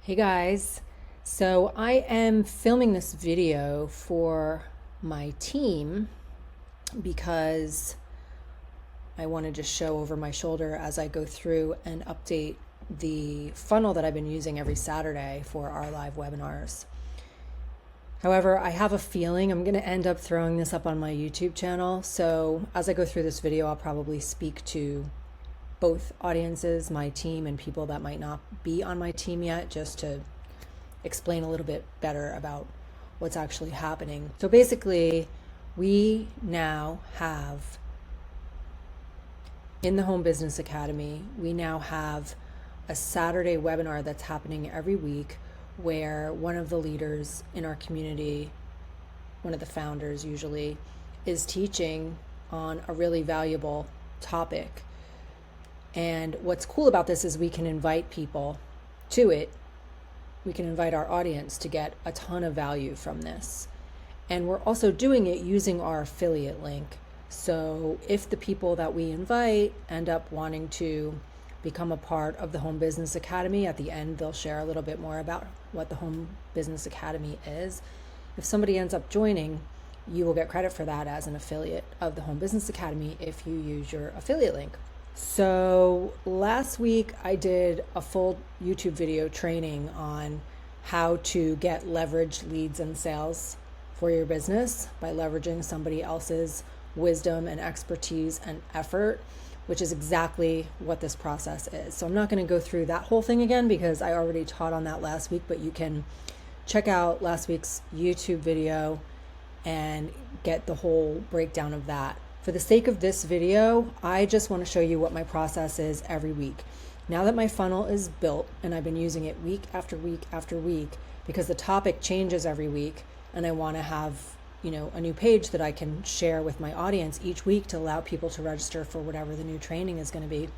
Hey guys, so I am filming this video for my team because I want to just show over my shoulder as I go through and update the funnel that I've been using every Saturday for our live webinars. However, I have a feeling I'm going to end up throwing this up on my YouTube channel, so as I go through this video, I'll probably speak to both audiences, my team, and people that might not be on my team yet, just to explain a little bit better about what's actually happening. So basically, we now have, in the Home Business Academy, we now have a Saturday webinar that's happening every week where one of the leaders in our community, one of the founders usually, is teaching on a really valuable topic. And what's cool about this is we can invite people to it. We can invite our audience to get a ton of value from this. And we're also doing it using our affiliate link. So if the people that we invite end up wanting to become a part of the Home Business Academy, at the end they'll share a little bit more about what the Home Business Academy is. If somebody ends up joining, you will get credit for that as an affiliate of the Home Business Academy if you use your affiliate link. So last week I did a full YouTube video training on how to get leverage leads and sales for your business by leveraging somebody else's wisdom and expertise and effort, which is exactly what this process is. So I'm not going to go through that whole thing again because I already taught on that last week, but you can check out last week's YouTube video and get the whole breakdown of that. For the sake of this video, I just want to show you what my process is every week. Now that my funnel is built and I've been using it week after week after week because the topic changes every week and I want to have, a new page that I can share with my audience each week to allow people to register for whatever the new training is going to be.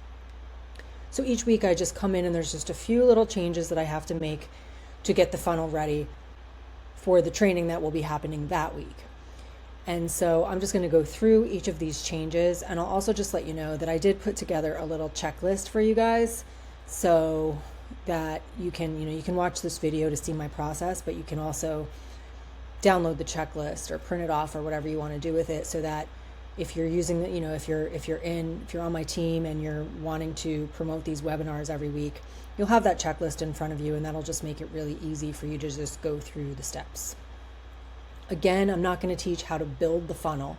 So each week I just come in and there's just a few little changes that I have to make to get the funnel ready for the training that will be happening that week. And so I'm just going to go through each of these changes, and I'll also just let you know that I did put together a little checklist for you guys so that you can watch this video to see my process, but you can also download the checklist or print it off or whatever you want to do with it so that if you're using the, if you're on my team and you're wanting to promote these webinars every week, you'll have that checklist in front of you, and that'll just make it really easy for you to just go through the steps. Again, I'm not going to teach how to build the funnel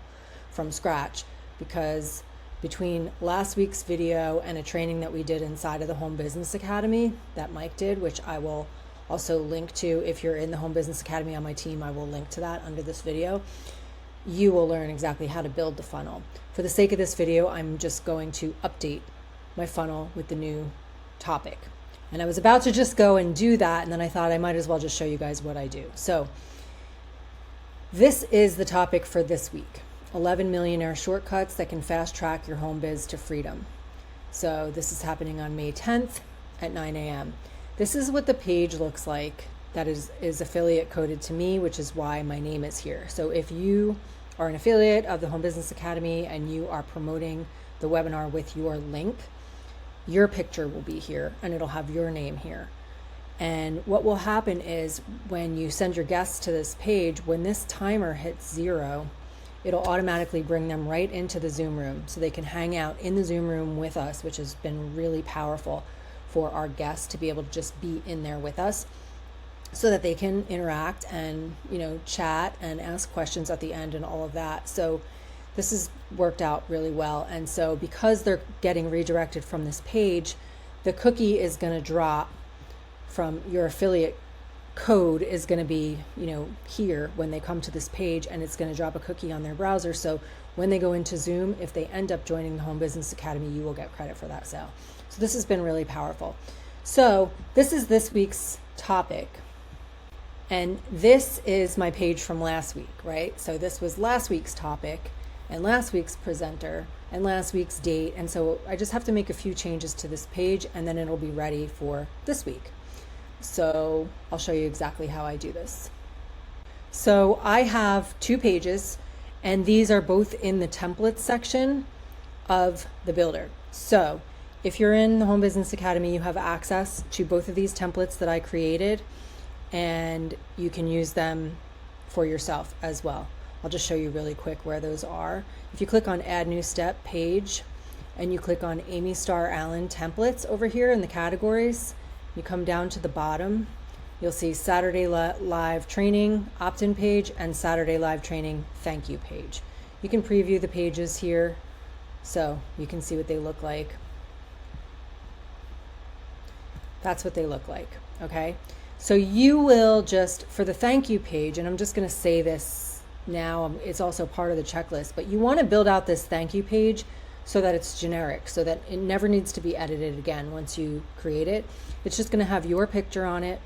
from scratch because between last week's video and a training that we did inside of the Home Business Academy that Mike did, which I will also link to if you're in the Home Business Academy on my team, I will link to that under this video. You will learn exactly how to build the funnel. For the sake of this video, I'm just going to update my funnel with the new topic. And I was about to just go and do that, and then I thought I might as well just show you guys what I do. So this is the topic for this week: 11 millionaire shortcuts that can fast track your home biz to freedom. So this is happening on May 10th at 9 a.m. This is what the page looks like that is affiliate coded to me, which is why my name is here. So if you are an affiliate of the Home Business Academy and you are promoting the webinar with your link, your picture will be here and it'll have your name here. And what will happen is when you send your guests to this page, when this timer hits 0, it'll automatically bring them right into the Zoom room so they can hang out in the Zoom room with us, which has been really powerful for our guests to be able to just be in there with us so that they can interact and, chat and ask questions at the end and all of that. So this has worked out really well. And so because they're getting redirected from this page, the cookie is going to drop from your affiliate code is going to be, here when they come to this page, and it's going to drop a cookie on their browser. So when they go into Zoom, if they end up joining the Home Business Academy, you will get credit for that sale. So this has been really powerful. So this is this week's topic. And this is my page from last week, right? So this was last week's topic and last week's presenter and last week's date. And so I just have to make a few changes to this page and then it'll be ready for this week. So I'll show you exactly how I do this. So I have 2 pages, and these are both in the templates section of the builder. So if you're in the Home Business Academy, you have access to both of these templates that I created, and you can use them for yourself as well. I'll just show you really quick where those are. If you click on Add New Step page and you click on Amy Starr Allen templates over here in the categories, you come down to the bottom, you'll see Saturday Live Training opt-in page and Saturday Live Training thank you page. You can preview the pages here so you can see what they look like. That's what they look like, okay? So you will just, for the thank you page, and I'm just going to say this now, it's also part of the checklist, but you want to build out this thank you page so that it's generic, so that it never needs to be edited again once you create it. It's just going to have your picture on it,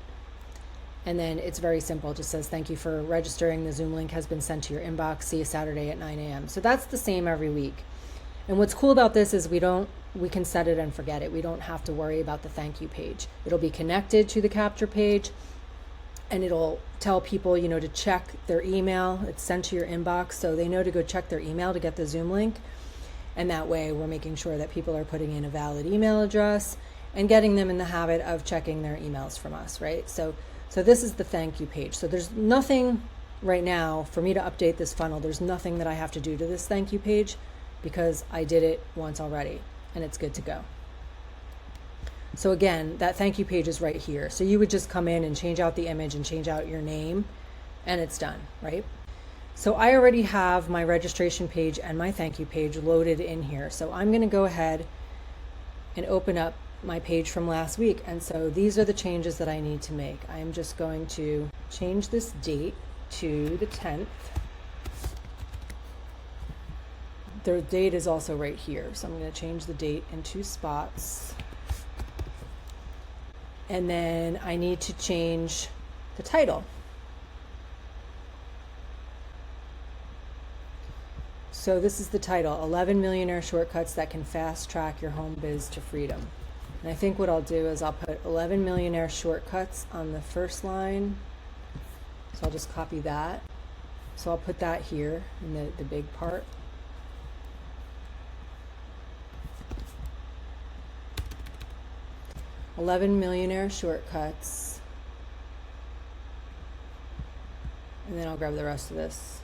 and then it's very simple. It just says, thank you for registering. The Zoom link has been sent to your inbox. See you Saturday at 9 a.m. So that's the same every week. And what's cool about this is we can set it and forget it. We don't have to worry about the thank you page. It'll be connected to the capture page, and it'll tell people, to check their email. It's sent to your inbox, so they know to go check their email to get the Zoom link. And that way we're making sure that people are putting in a valid email address and getting them in the habit of checking their emails from us, right? So this is the thank you page. So there's nothing right now for me to update this funnel. There's nothing that I have to do to this thank you page because I did it once already and it's good to go. So again, that thank you page is right here. So you would just come in and change out the image and change out your name and it's done, right? So I already have my registration page and my thank you page loaded in here. So I'm going to go ahead and open up my page from last week. And so these are the changes that I need to make. I am just going to change this date to the 10th. The date is also right here. So I'm going to change the date in 2 spots. And then I need to change the title. So this is the title, 11 Millionaire Shortcuts That Can Fast Track Your Home Biz to Freedom. And I think what I'll do is I'll put 11 Millionaire Shortcuts on the first line. So I'll just copy that. So I'll put that here in the big part. $11 Millionaire Shortcuts. And then I'll grab the rest of this.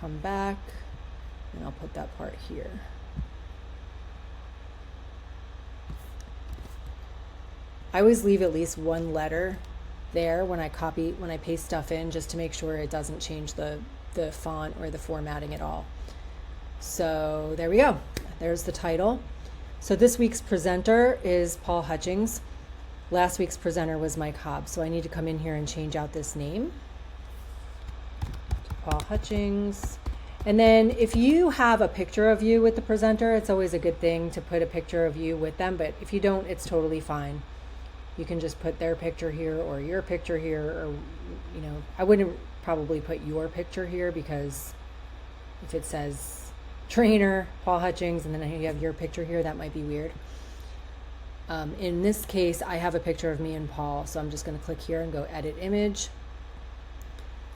Come back, and I'll put that part here. I always leave at least one letter there when I paste stuff in, just to make sure it doesn't change the font or the formatting at all. So there we go. There's the title. So this week's presenter is Paul Hutchings. Last week's presenter was Mike Hobbs. So I need to come in here and change out this name. Paul Hutchings. And then if you have a picture of you with the presenter, it's always a good thing to put a picture of you with them, but if you don't, it's totally fine. You can just put their picture here or your picture here, or I wouldn't probably put your picture here, because if it says trainer Paul Hutchings and then you have your picture here, that might be weird. In this case, I have a picture of me and Paul, so I'm just going to click here and go edit image.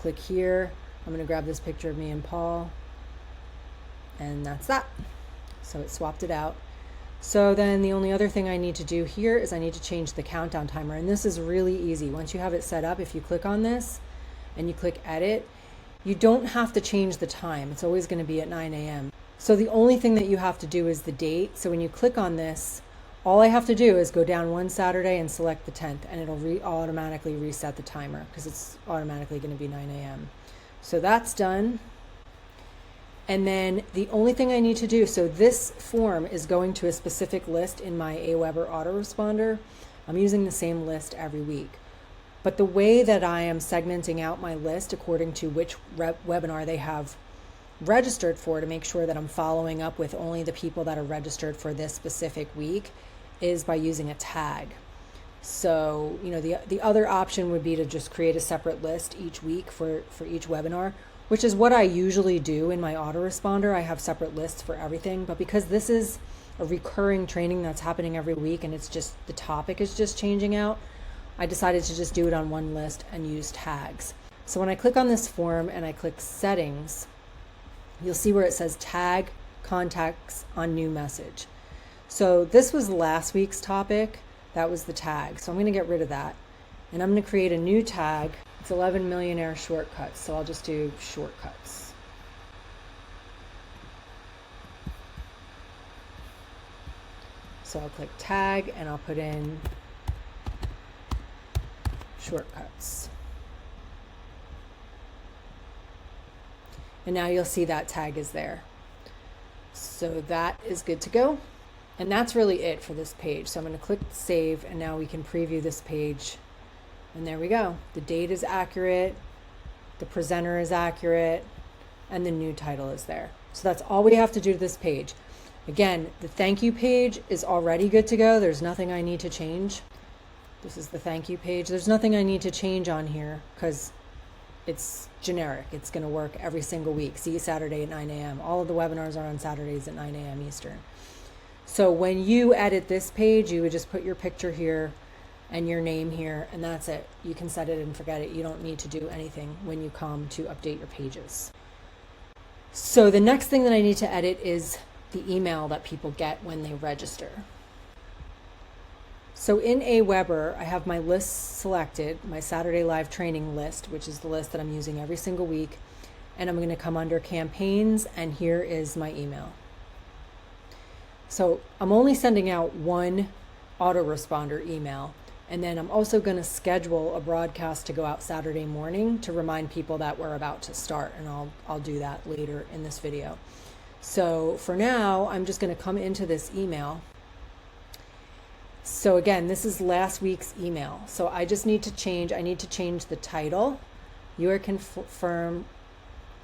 Click here. I'm going to grab this picture of me and Paul, and that's that. So it swapped it out. So then the only other thing I need to do here is I need to change the countdown timer, and this is really easy. Once you have it set up, if you click on this and you click edit, you don't have to change the time. It's always going to be at 9 a.m. So the only thing that you have to do is the date. So when you click on this, all I have to do is go down one Saturday and select the 10th, and it'll automatically reset the timer, because it's automatically going to be 9 a.m. So that's done. And then the only thing I need to do, so this form is going to a specific list in my Aweber autoresponder. I'm using the same list every week. But the way that I am segmenting out my list according to which webinar they have registered for, to make sure that I'm following up with only the people that are registered for this specific week, is by using a tag. So, the other option would be to just create a separate list each week for each webinar, which is what I usually do in my autoresponder. I have separate lists for everything, but because this is a recurring training that's happening every week and it's just, the topic is just changing out, I decided to just do it on one list and use tags. So when I click on this form and I click settings, you'll see where it says tag contacts on new message. So this was last week's topic. That was the tag. So I'm going to get rid of that. And I'm going to create a new tag. It's 11 millionaire shortcuts. So I'll just do shortcuts. So I'll click tag and I'll put in shortcuts. And now you'll see that tag is there. So that is good to go. And that's really it for this page. So I'm going to click save and now we can preview this page. And there we go. The date is accurate, the presenter is accurate, and the new title is there. So that's all we have to do to this page. Again, the thank you page is already good to go. There's nothing I need to change. This is the thank you page. There's nothing I need to change on here because it's generic. It's going to work every single week. See you Saturday at 9 a.m. All of the webinars are on Saturdays at 9 a.m. Eastern. So when you edit this page, you would just put your picture here and your name here, and that's it. You can set it and forget it. You don't need to do anything when you come to update your pages. So the next thing that I need to edit is the email that people get when they register. So in Aweber, I have my list selected, my Saturday Live Training list, which is the list that I'm using every single week. And I'm going to come under campaigns, and here is my email. So I'm only sending out one autoresponder email. And then I'm also going to schedule a broadcast to go out Saturday morning to remind people that we're about to start. And I'll do that later in this video. So for now, I'm just going to come into this email. So again, this is last week's email. So I just need to change, the title. You are confirmed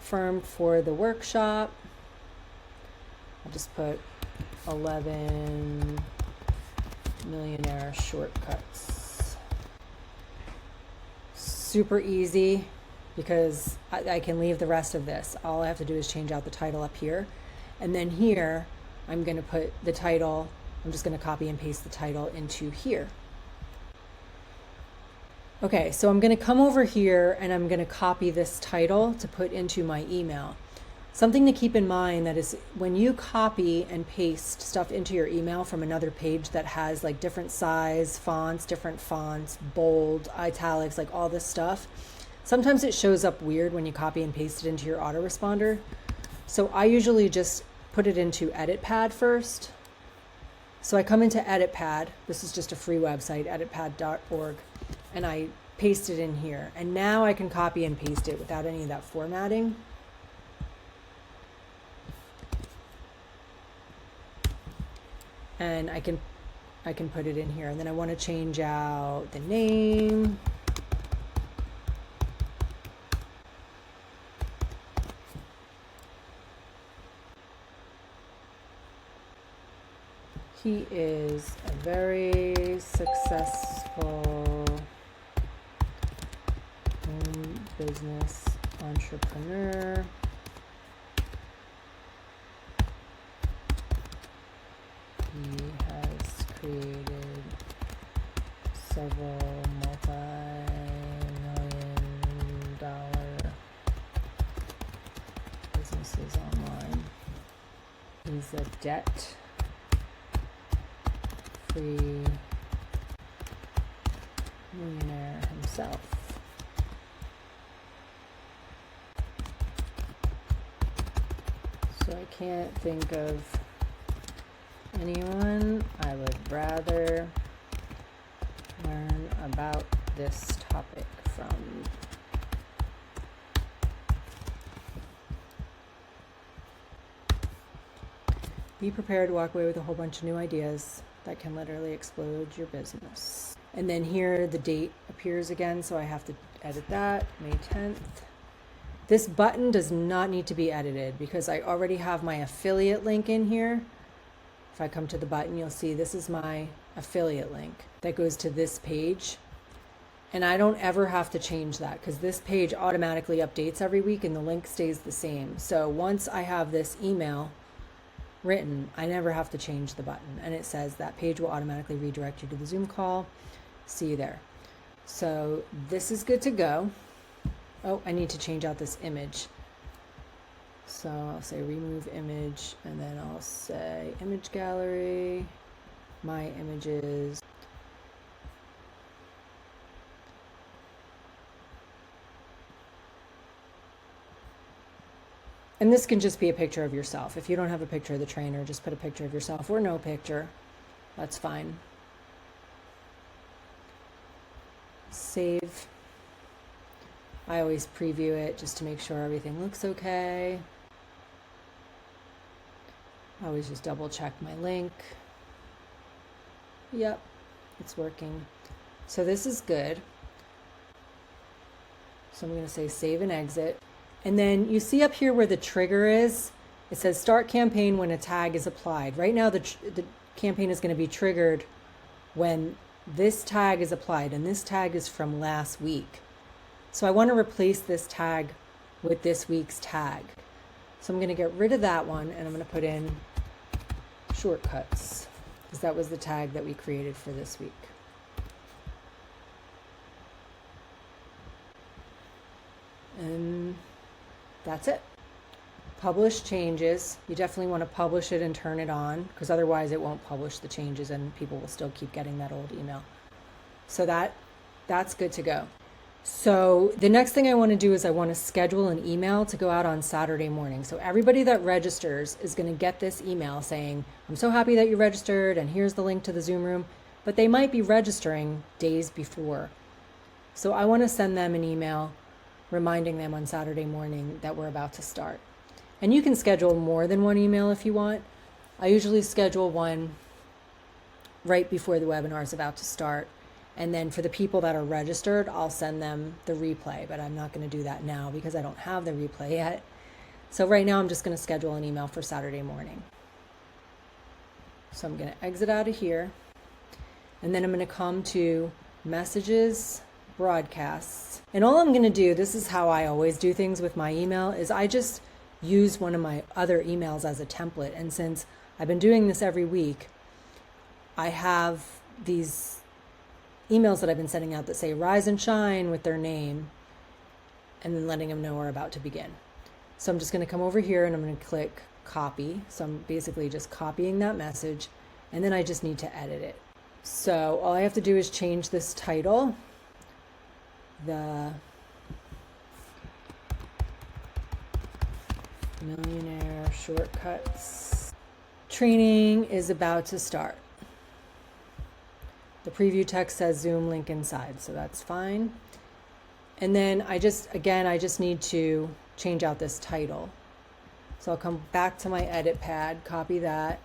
for the workshop. I'll just put 11 millionaire shortcuts. Super easy because I can leave the rest of this. All I have to do is change out the title up here. And then here, I'm going to put the title. I'm just going to copy and paste the title into here. Okay, so I'm going to come over here and I'm going to copy this title to put into my email. Something to keep in mind that is when you copy and paste stuff into your email from another page that has like different size fonts, bold, italics, like all this stuff, sometimes it shows up weird when you copy and paste it into your autoresponder. So I usually just put it into EditPad first. So I come into EditPad. This is just a free website, editpad.org, and I paste it in here. And now I can copy and paste it without any of that formatting. And I can put it in here. And then I want to change out the name. He is a very successful home business entrepreneur. He has created several multi-million-dollar businesses online. He's a debt-free millionaire himself. So I can't think of anyone I would rather learn about this topic from. Be prepared to walk away with a whole bunch of new ideas that can literally explode your business. And then here the date appears again, so I have to edit that, May 10th. This button does not need to be edited because I already have my affiliate link in here. If I come to the button, you'll see this is my affiliate link that goes to this page. And I don't ever have to change that because this page automatically updates every week and the link stays the same. So once I have this email written, I never have to change the button. And it says that page will automatically redirect you to the Zoom call. See you there. So this is good to go. Oh, I need to change out this image. So I'll say remove image, and then I'll say image gallery, my images. And this can just be a picture of yourself. If you don't have a picture of the trainer, just put a picture of yourself or no picture. That's fine. Save. I always preview it just to make sure everything looks okay. I always just double check my link. Yep, it's working. So this is good. So I'm going to say save and exit. And then you see up here where the trigger is, it says start campaign when a tag is applied. Right now the campaign is going to be triggered when this tag is applied, and this tag is from last week. So I want to replace this tag with this week's tag. So I'm going to get rid of that one, and I'm going to put in shortcuts, because that was the tag that we created for this week. And that's it. Publish changes. You definitely want to publish it and turn it on, because otherwise it won't publish the changes and people will still keep getting that old email. So that's good to go. So the next thing I want to do is I want to schedule an email to go out on Saturday morning. So everybody that registers is going to get this email saying, I'm so happy that you registered and here's the link to the Zoom room, but they might be registering days before. So I want to send them an email reminding them on Saturday morning that we're about to start. And you can schedule more than one email if you want. I usually schedule one right before the webinar is about to start. And then for the people that are registered, I'll send them the replay, but I'm not going to do that now because I don't have the replay yet. So right now I'm just going to schedule an email for Saturday morning. So I'm going to exit out of here, and then I'm going to come to messages, broadcasts. And all I'm going to do, this is how I always do things with my email, is I just use one of my other emails as a template. And since I've been doing this every week, I have these emails that I've been sending out that say rise and shine with their name, and then letting them know we're about to begin. So I'm just going to come over here and I'm going to click copy. So I'm basically just copying that message, and then I just need to edit it. So all I have to do is change this title. The Millionaire Shortcuts training is about to start. The preview text says Zoom link inside, so that's fine. And then I just need to change out this title. So I'll come back to my edit pad, copy that.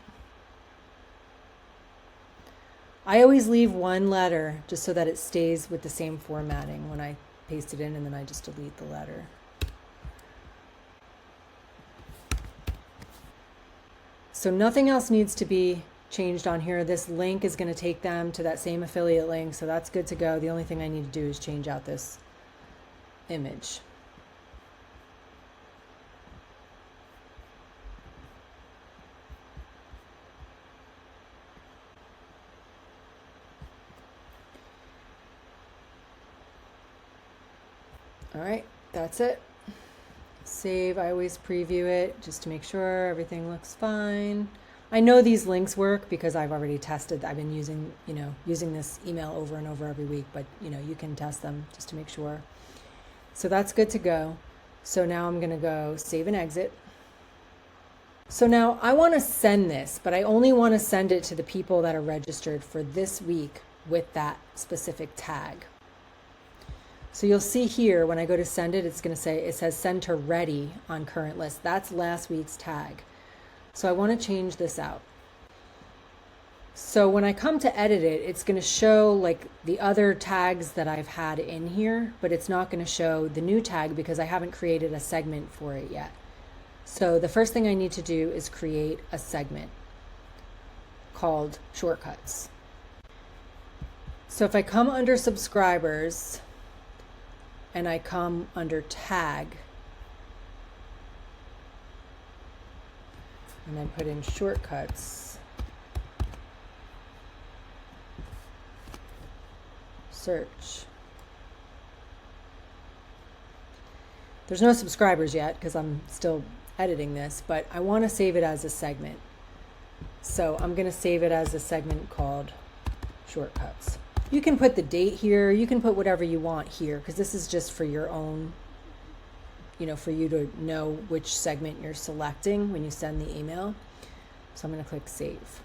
I always leave one letter just so that it stays with the same formatting when I paste it in, and then I just delete the letter. So nothing else needs to be changed on here. This link is going to take them to that same affiliate link, so that's good to go. The only thing I need to do is change out this image. All right, that's it. Save. I always preview it just to make sure everything looks fine. I know these links work because I've already tested. I've been using this email over and over every week, but you can test them just to make sure. So that's good to go. So now I'm going to go save and exit. So now I want to send this, but I only want to send it to the people that are registered for this week with that specific tag. So you'll see here when I go to send it, it says send to ready on current list. That's last week's tag. So I want to change this out. So when I come to edit it, it's going to show like the other tags that I've had in here, but it's not going to show the new tag because I haven't created a segment for it yet. So the first thing I need to do is create a segment called shortcuts. So if I come under subscribers and I come under tag, and then put in shortcuts, search. There's no subscribers yet because I'm still editing this, but I want to save it as a segment. So I'm going to save it as a segment called shortcuts. You can put the date here. You can put whatever you want here, because this is just for your own, for you to know which segment you're selecting when you send the email. So I'm going to click save.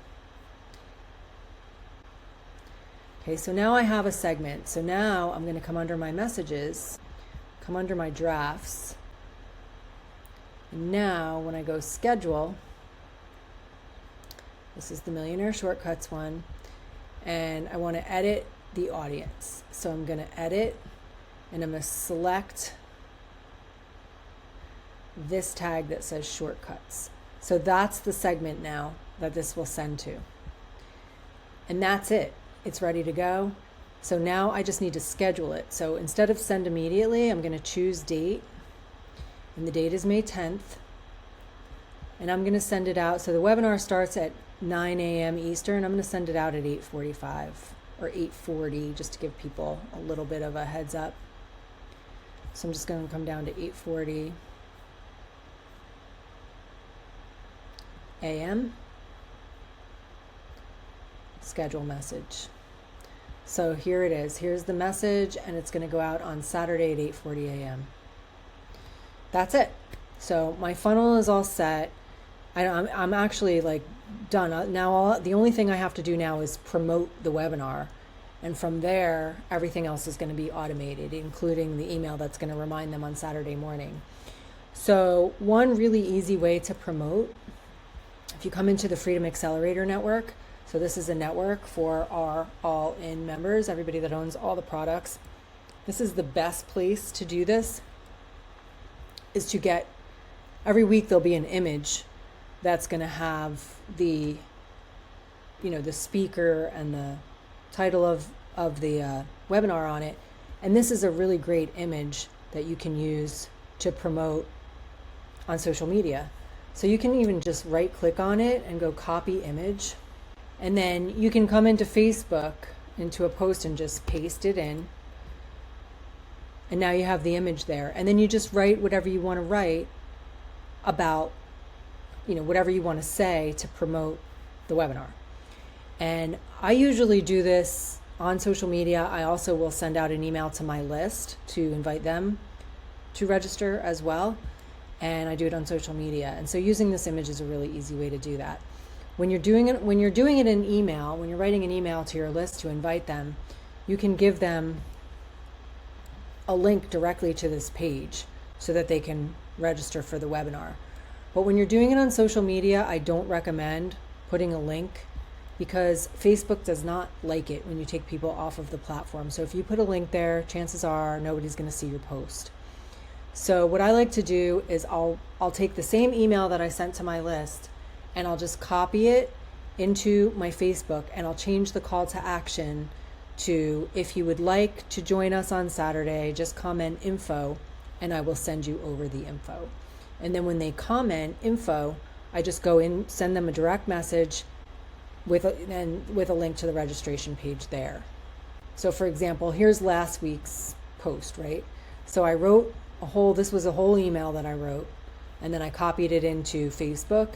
Okay, so now I have a segment. So now I'm going to come under my messages, come under my drafts. And now when I go schedule, this is the Millionaire Shortcuts one, and I want to edit the audience. So I'm going to edit, and I'm going to select this tag that says shortcuts. So that's the segment now that this will send to. And that's it. It's ready to go. So now I just need to schedule it. So instead of send immediately, I'm going to choose date. And the date is May 10th. And I'm going to send it out. So the webinar starts at 9 a.m. Eastern. I'm going to send it out at 8:45 or 8:40 just to give people a little bit of a heads up. So I'm just going to come down to 8:40 a.m. Schedule message. So here it is. Here's the message, and it's going to go out on Saturday at 8:40 a.m. That's it. So my funnel is all set. I'm actually like done. Now the only thing I have to do now is promote the webinar. And from there, everything else is going to be automated, including the email that's going to remind them on Saturday morning. So one really easy way to promote, if you come into the Freedom Accelerator Network, so this is a network for our all-in members, everybody that owns all the products. This is the best place to do this, is to get, every week there'll be an image that's going to have the, the speaker and the title of the webinar on it. And this is a really great image that you can use to promote on social media. So you can even just right click on it and go copy image. And then you can come into Facebook, into a post, and just paste it in. And now you have the image there. And then you just write whatever you want to write about, whatever you want to say to promote the webinar. And I usually do this on social media. I also will send out an email to my list to invite them to register as well. And I do it on social media. And so using this image is a really easy way to do that. When you're doing it in email, when you're writing an email to your list to invite them, you can give them a link directly to this page so that they can register for the webinar. But when you're doing it on social media, I don't recommend putting a link, because Facebook does not like it when you take people off of the platform. So if you put a link there, chances are nobody's going to see your post. So what I like to do is I'll take the same email that I sent to my list, and I'll just copy it into my Facebook, and I'll change the call to action to, if you would like to join us on Saturday, just comment info, and I will send you over the info. And then when they comment info, I just go in, send them a direct message with a link to the registration page there. So for example, here's last week's post, right? So I wrote this was a whole email that I wrote, and then I copied it into Facebook.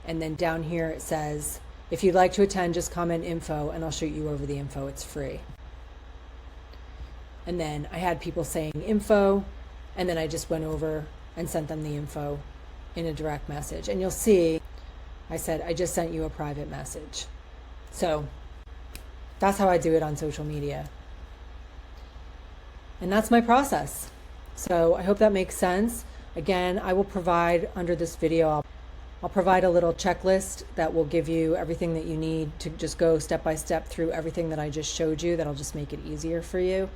And then down here it says, if you'd like to attend, just comment info and I'll shoot you over the info. It's free. And then I had people saying info, and then I just went over and sent them the info in a direct message. And you'll see, I said, I just sent you a private message. So that's how I do it on social media. And that's my process. So I hope that makes sense. Again, I will provide under this video, I'll provide a little checklist that will give you everything that you need to just go step by step through everything that I just showed you. That'll just make it easier for you.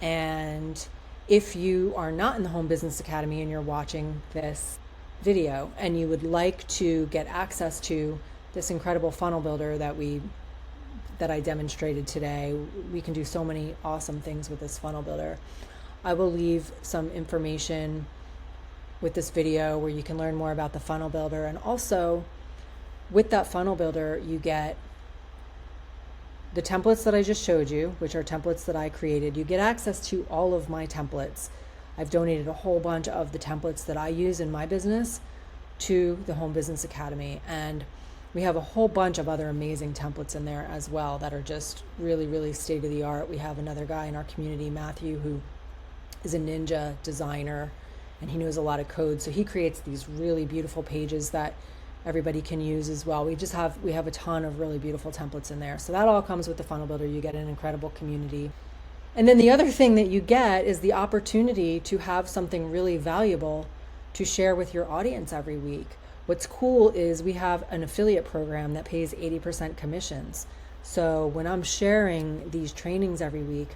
And if you are not in the Home Business Academy and you're watching this video and you would like to get access to this incredible funnel builder that I demonstrated today, we can do so many awesome things with this funnel builder. I will leave some information with this video where you can learn more about the funnel builder. And also with that funnel builder, you get the templates that I just showed you, which are templates that I created. You get access to all of my templates. I've donated a whole bunch of the templates that I use in my business to the Home Business Academy. And we have a whole bunch of other amazing templates in there as well that are just really, really state of the art. We have another guy in our community, Matthew, who is a ninja designer, and he knows a lot of code. So he creates these really beautiful pages that everybody can use as well. We have a ton of really beautiful templates in there. So that all comes with the Funnel Builder. You get an incredible community. And then the other thing that you get is the opportunity to have something really valuable to share with your audience every week. What's cool is we have an affiliate program that pays 80% commissions. So when I'm sharing these trainings every week,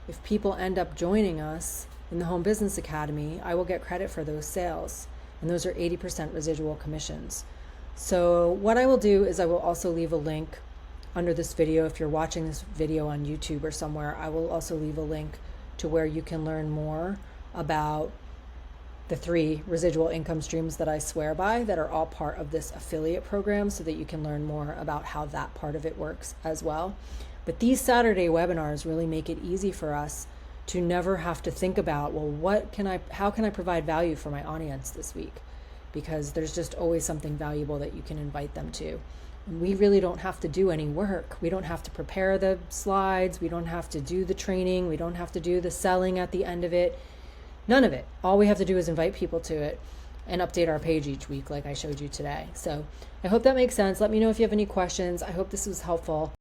if people end up joining us in the Home Business Academy, I will get credit for those sales. And those are 80% residual commissions. So what I will do is I will also leave a link under this video. If you're watching this video on YouTube or somewhere, I will also leave a link to where you can learn more about the 3 residual income streams that I swear by that are all part of this affiliate program, so that you can learn more about how that part of it works as well. But these Saturday webinars really make it easy for us to never have to think about, well, how can I provide value for my audience this week? Because there's just always something valuable that you can invite them to. And we really don't have to do any work. We don't have to prepare the slides. We don't have to do the training. We don't have to do the selling at the end of it. None of it. All we have to do is invite people to it and update our page each week like I showed you today. So I hope that makes sense. Let me know if you have any questions. I hope this was helpful.